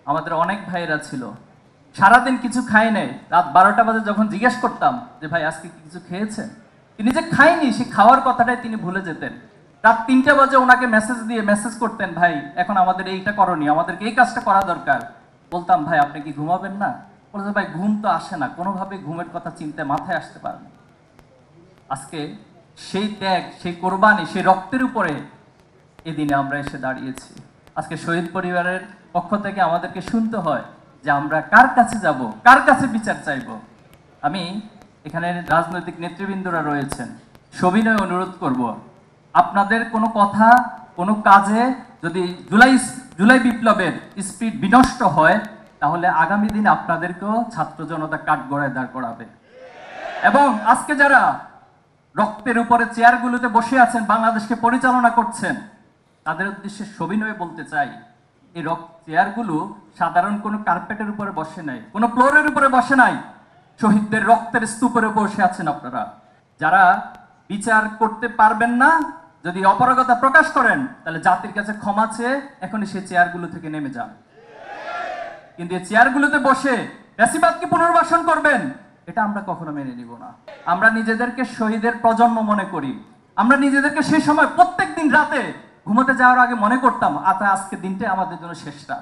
আমাদের অনেক ভাইয়েরা ছিল, সারাদিন কিছু খায় নাই। রাত 12টা বাজে যখন জিজ্ঞেস করতাম যে ভাই আজকে কি কিছু খেয়েছেন, তিনি যে খায়নি সে খাওয়ার কথাটাই তিনি ভুলে যেতেন। রাত 3টা বাজে ওনাকে মেসেজ করতেন, ভাই এখন আমাদের এইটা করণীয়, আমাদেরকে এই কাজটা করা দরকার। বলতাম ভাই আপনি কি ঘুমাবেন না? বলতে ভাই ঘুম তো আসে না, কোনোভাবে ঘুমের কথা চিন্তা মাথায় আসতে পারে না। আজকে সেই ত্যাগ, সেই কোরবানি, সেই রক্তের উপরে এদিনে আমরা এসে দাঁড়িয়েছি। আজকে শহীদ পরিবারের পক্ষ থেকে আমাদেরকে শুনতে হয় যে আমরা কার কাছে যাব, কার কাছে বিচার চাইব। আমি এখানে রাজনৈতিক নেতৃবৃন্দরা রয়েছেন, সবিনয় অনুরোধ করব, আপনাদের কোনো কথা, কোনো কাজে যদি জুলাই বিপ্লবের স্পিড বিনষ্ট হয়, তাহলে আগামী দিনে আপনাদেরকেও ছাত্র জনতা কাঠগড়ায় দাঁড় করাবে। এবং আজকে যারা রক্তের উপরে চেয়ারগুলোতে বসে আছেন, বাংলাদেশকে পরিচালনা করছেন, তাদের উদ্দেশ্যে সবিনয়ে বলতে চাই, এই চেয়ারগুলো সাধারণ কোনো কার্পেটের উপরে বসে নাই, কোনো ফ্লোরের উপরে বসে নাই, শহীদদের রক্তের স্তূপের উপর বসে আছেন আপনারা। যারা বিচার করতে পারবেন না, যদি অপারগতা প্রকাশ করেন, তাহলে জাতির কাছে ক্ষমা চেয়ে এখনই সেই চেয়ারগুলো থেকে নেমে যান। কিন্তু এই চেয়ারগুলোতে বসে ফ্যাসিবাদকে পুনর্বাসন করবেন, এটা আমরা কখনো মেনে নিব না। আমরা নিজেদেরকে শহীদের প্রজন্ম মনে করি। আমরা নিজেদেরকে সেই সময় প্রত্যেক দিন রাতে ঘুমোতে যাওয়ার আগে মনে করতাম, আজকে দিনটা আমাদের জন্য শেষটা।